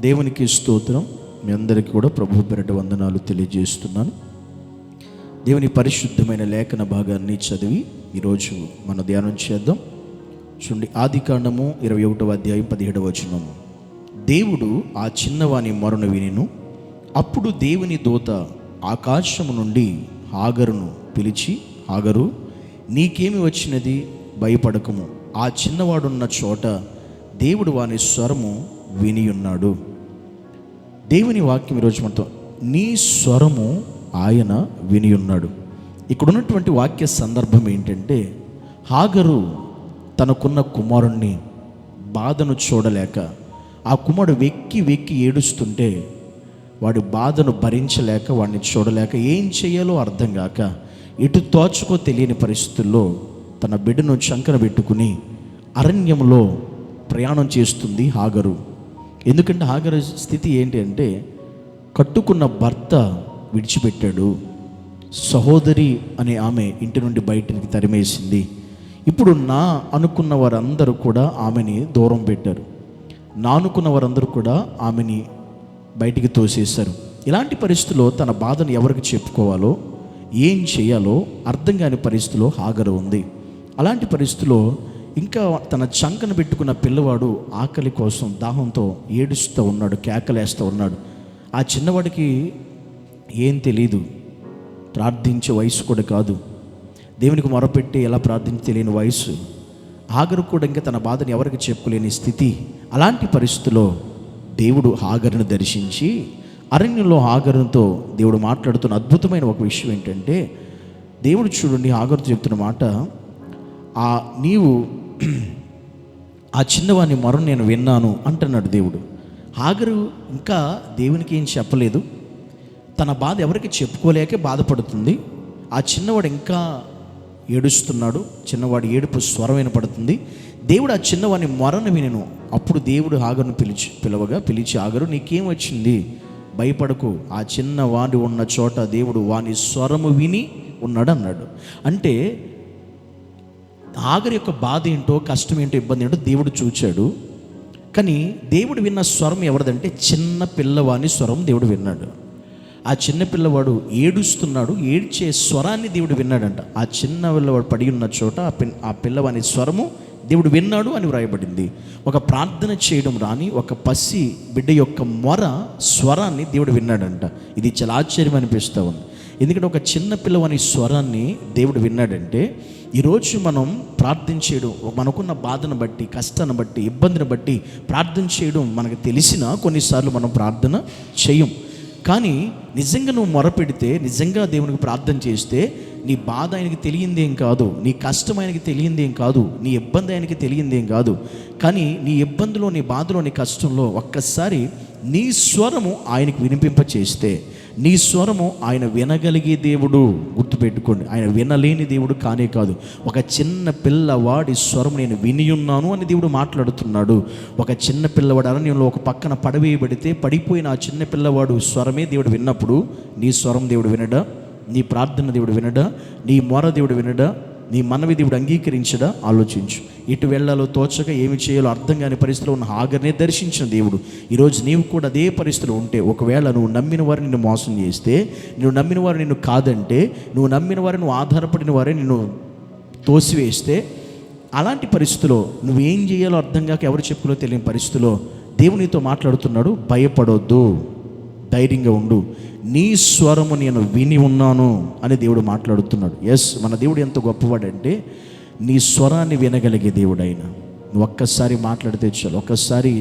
దేవునికి స్తోత్రం. మీ అందరికీ కూడా ప్రభు పేరిట వందనాలు తెలియజేస్తున్నాను. దేవుని పరిశుద్ధమైన లేఖన భాగాన్ని చదివి ఈరోజు మనం ధ్యానం చేద్దాం. చూడండి, ఆదికాండము 21వ అధ్యాయం 17వ వచనం. దేవుడు ఆ చిన్నవాని మొరను వినెను. అప్పుడు దేవుని దూత ఆకాశము నుండి హాగరును పిలిచి, హాగరు, నీకేమి వచ్చినది? భయపడకము. ఆ చిన్నవాడున్న చోట దేవుడు వాని స్వరము వినియున్నాడు. దేవుని వాక్యం ఈరోజు మనతో, నీ స్వరము ఆయన వినియున్నాడు. ఇక్కడ ఉన్నటువంటి వాక్య సందర్భం ఏంటంటే, హాగరు తనకున్న కుమారుణ్ణి బాధను చూడలేక, ఆ కుమారుడు వెక్కి వెక్కి ఏడుస్తుంటే వాడి బాధను భరించలేక, వాడిని చూడలేక ఏం చేయాలో అర్థం కాక, ఎటు తోచుకో తెలియని పరిస్థితుల్లో తన బిడ్డను చంకన పెట్టుకుని అరణ్యంలో ప్రయాణం చేస్తుంది హాగరు. ఎందుకంటే హాగరు స్థితి ఏంటి అంటే, కట్టుకున్న భర్త విడిచిపెట్టాడు, సహోదరి అనే ఆమె ఇంటి నుండి బయటికి తరిమేసింది. ఇప్పుడు నా అనుకున్న వారందరూ కూడా ఆమెని దూరం పెట్టారు, నా అనుకున్న వారందరూ కూడా ఆమెని బయటికి తోసేశారు. ఇలాంటి పరిస్థితుల్లో తన బాధను ఎవరికి చెప్పుకోవాలో, ఏం చేయాలో అర్థం కాని పరిస్థితిలో హాగరు ఉంది. అలాంటి పరిస్థితిలో ఇంకా తన చంకను పెట్టుకున్న పిల్లవాడు ఆకలి కోసం దాహంతో ఏడుస్తూ ఉన్నాడు, కేకలేస్తూ ఉన్నాడు. ఆ చిన్నవాడికి ఏం తెలీదు, ప్రార్థించే వయసు కూడా కాదు, దేవునికి మొరపెట్టి ఎలా ప్రార్థించి తెలియని వయసు. హాగరు కూడా ఇంకా తన బాధను ఎవరికి చెప్పుకోలేని స్థితి. అలాంటి పరిస్థితిలో దేవుడు హాగరును దర్శించి, అరణ్యంలో హాగరుతో దేవుడు మాట్లాడుతున్న అద్భుతమైన ఒక విషయం ఏంటంటే, దేవుడు చూడండి హాగరుతో చెప్తున్న మాట, నీవు ఆ చిన్నవాని మొరను నేను విన్నాను అంటున్నాడు దేవుడు. హాగరు ఇంకా దేవునికి ఏం చెప్పలేదు, తన బాధ ఎవరికి చెప్పుకోలేకే బాధపడుతుంది. ఆ చిన్నవాడు ఇంకా ఏడుస్తున్నాడు, చిన్నవాడి ఏడుపు స్వరం వినపడుతుంది. దేవుడు ఆ చిన్నవాని మొరను వినెను. అప్పుడు దేవుడు హాగరును పిలిచి, హాగరు, నీకేం వచ్చింది? భయపడకు. ఆ చిన్నవాడు ఉన్న చోట దేవుడు వాని స్వరము విని ఉన్నాడు అన్నాడు. అంటే హాగరు యొక్క బాధ ఏంటో, కష్టం ఏంటో, ఇబ్బంది ఏంటో దేవుడు చూచాడు. కానీ దేవుడు విన్న స్వరం ఎవరిదంటే, చిన్న పిల్లవాని స్వరం దేవుడు విన్నాడు. ఆ చిన్న పిల్లవాడు ఏడుస్తున్నాడు, ఏడ్చే స్వరాన్ని దేవుడు విన్నాడంట. ఆ చిన్న పిల్లవాడు పడి ఉన్న చోట ఆ పిల్లవాని స్వరము దేవుడు విన్నాడు అని వ్రాయబడింది. ఒక ప్రార్థన చేయడం రాని ఒక పసి బిడ్డ యొక్క మొర స్వరాన్ని దేవుడు విన్నాడంట. ఇది చాలా ఆశ్చర్యం అనిపిస్తూ ఉంది. ఎందుకంటే ఒక చిన్న పిల్లవాని స్వరాన్ని దేవుడు విన్నాడంటే, ఈరోజు మనం ప్రార్థన చేయడం, మనకున్న బాధను బట్టి, కష్టాన్ని బట్టి, ఇబ్బందిని బట్టి ప్రార్థన చేయడం మనకు తెలిసినా కొన్నిసార్లు మనం ప్రార్థన చేయం. కానీ నిజంగా నువ్వు మొరపెడితే, నిజంగా దేవునికి ప్రార్థన చేస్తే, నీ బాధ ఆయనకి తెలియందేం కాదు, నీ కష్టం ఆయనకి తెలియందేం కాదు, నీ ఇబ్బంది ఆయనకి తెలియందేం కాదు. కానీ నీ ఇబ్బందిలో, నీ బాధలో, నీ కష్టంలో ఒక్కసారి నీ స్వరము ఆయనకి వినిపింప చేస్తే, నీ స్వరము ఆయన వినగలిగే దేవుడు. గుర్తుపెట్టుకోండి, ఆయన వినలేని దేవుడు కానే కాదు. ఒక చిన్న పిల్లవాడి స్వరం నేను వినియున్నాను అని దేవుడు మాట్లాడుతున్నాడు. ఒక చిన్న పిల్లవాడు అరణ్యంలో ఒక పక్కన పడవేయబడితే పడిపోయిన ఆ చిన్న పిల్లవాడు స్వరమే దేవుడు విన్నప్పుడు, నీ స్వరం దేవుడు వినడా? నీ ప్రార్థన దేవుడు వినడా? నీ మొర దేవుడు వినడా? నీ మనవి దేవుడు అంగీకరించడా? ఆలోచించు. ఇటు వెళ్ళాలో తోచక ఏమి చేయాలో అర్థం కాని పరిస్థితిలో ఉన్న హాగర్నే దర్శించిన దేవుడు. ఈరోజు నీవు కూడా అదే పరిస్థితిలో ఉంటే, ఒకవేళ నువ్వు నమ్మిన వారిని నిన్ను మోసం చేస్తే, నువ్వు నమ్మిన వారు నిన్ను కాదంటే, నువ్వు నమ్మిన వారిని, నువ్వు ఆధారపడిన వారే నిన్ను తోసివేస్తే, అలాంటి పరిస్థితిలో నువ్వేం చేయాలో అర్థం కాక ఎవరు చెప్పులో తెలియని పరిస్థితిలో దేవునితో మాట్లాడుతున్నాడు. భయపడొద్దు, ధైర్యంగా ఉండు, నీ స్వరము నేను విని ఉన్నాను అని దేవుడు మాట్లాడుతున్నాడు. ఎస్, మన దేవుడు ఎంత గొప్పవాడంటే, నీ స్వరాన్ని వినగలిగే దేవుడు ఆయన. నువ్వు ఒక్కసారి మాట్లాడితే చాలు, ఒక్కసారి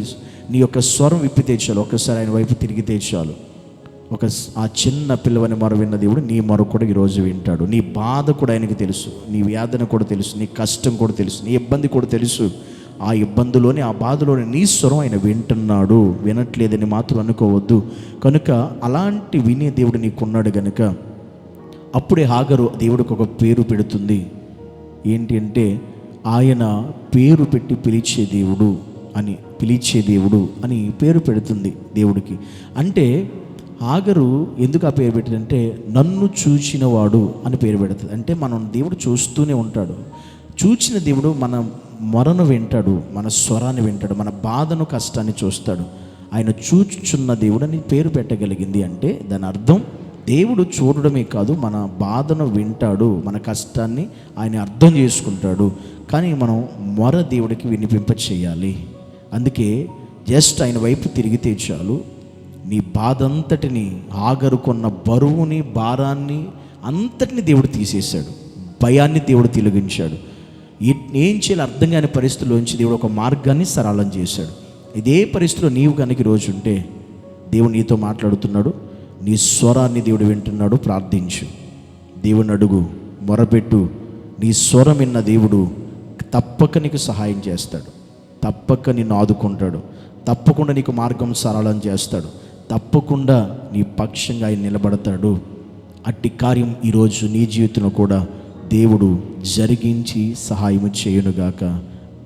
నీ యొక్క స్వరం విప్పితే చాలు, ఒక్కసారి ఆయన వైపు తిరిగితే చాలు. ఆ చిన్న పిల్లవని మొర విన్న దేవుడు నీ మొర కూడా ఈరోజు వింటాడు. నీ బాధ కూడా ఆయనకి తెలుసు, నీ వేదన కూడా తెలుసు, నీ కష్టం కూడా తెలుసు, నీ ఇబ్బంది కూడా తెలుసు. ఆ ఇబ్బందిలోని, ఆ బాధలోని నీ స్వరం ఆయన వింటున్నాడు. వినట్లేదని మాత్రం అనుకోవద్దు. కనుక అలాంటి వినే దేవుడు నీకున్నాడు గనుక అప్పుడే హాగరు దేవుడికి ఒక పేరు పెడుతుంది. ఏంటి అంటే, ఆయన పేరు పెట్టి పిలిచే దేవుడు అని పేరు పెడుతుంది దేవుడికి. అంటే హాగరు ఎందుకు ఆ పేరు పెట్టిందంటే, నన్ను చూచినవాడు అని పేరు పెడుతుంది. అంటే మనం దేవుడు చూస్తూనే ఉంటాడు. చూచిన దేవుడు మన మొరను వింటాడు, మన స్వరాన్ని వింటాడు, మన బాధను, కష్టాన్ని చూస్తాడు. ఆయన చూచుచున్న దేవుడు అని పేరు పెట్టగలిగింది అంటే దాని అర్థం దేవుడు చూడడమే కాదు, మన బాధను వింటాడు, మన కష్టాన్ని ఆయన అర్థం చేసుకుంటాడు. కానీ మనం మొర దేవుడికి వినిపింప చేయాలి. అందుకే జస్ట్ ఆయన వైపు తిరిగితే చాలు, నీ బాధ అంతటిని, ఆగరుకున్న బరువుని, భారాన్ని అంతటిని దేవుడు తీసేశాడు. భయాన్ని దేవుడు తొలగించాడు. ఏం చేయాలి అర్థం కాని పరిస్థితుల్లోంచి దేవుడు ఒక మార్గాన్ని సరళం చేశాడు. ఇదే పరిస్థితిలో నీవు కనుక ఈరోజు ఉంటే దేవుడు నీతో మాట్లాడుతున్నాడు. నీ స్వరాన్ని దేవుడు వింటున్నాడు. ప్రార్థించు, దేవుని అడుగు, మొరపెట్టు. నీ స్వరం విన్న దేవుడు తప్పక నీకు సహాయం చేస్తాడు, తప్పక నిన్ను ఆదుకుంటాడు, తప్పకుండా నీకు మార్గం సరళం చేస్తాడు, తప్పకుండా నీ పక్షంగా ఆయన నిలబడతాడు. అట్టి కార్యం ఈరోజు నీ జీవితంలో కూడా దేవుడు జరిగించి సహాయం చేయునుగాక.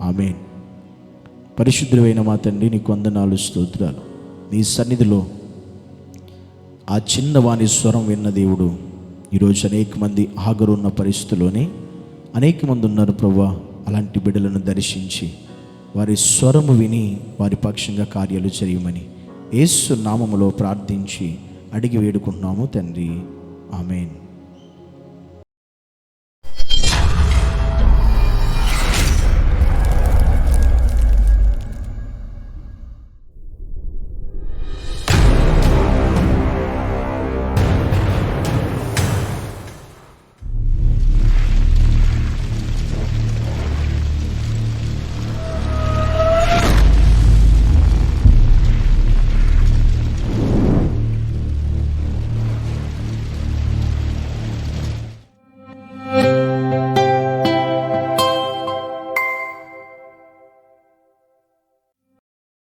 ఆమేన్. పరిశుద్ధుడైన మా తండ్రి, నీకు వందనాలు, స్తోత్రాలు. నీ సన్నిధిలో ఆ చిన్నవాని స్వరం విన్న దేవుడు ఈరోజు అనేక మంది ఆగరున్న పరిస్థితుల్లోనే అనేక మంది ఉన్నారు ప్రభువా. అలాంటి బిడ్డలను దర్శించి వారి స్వరము విని వారి పక్షంగా కార్యాలు చేయమని యేసు నామములో ప్రార్థించి అడిగి వేడుకుంటున్నాము తండ్రి. ఆమేన్.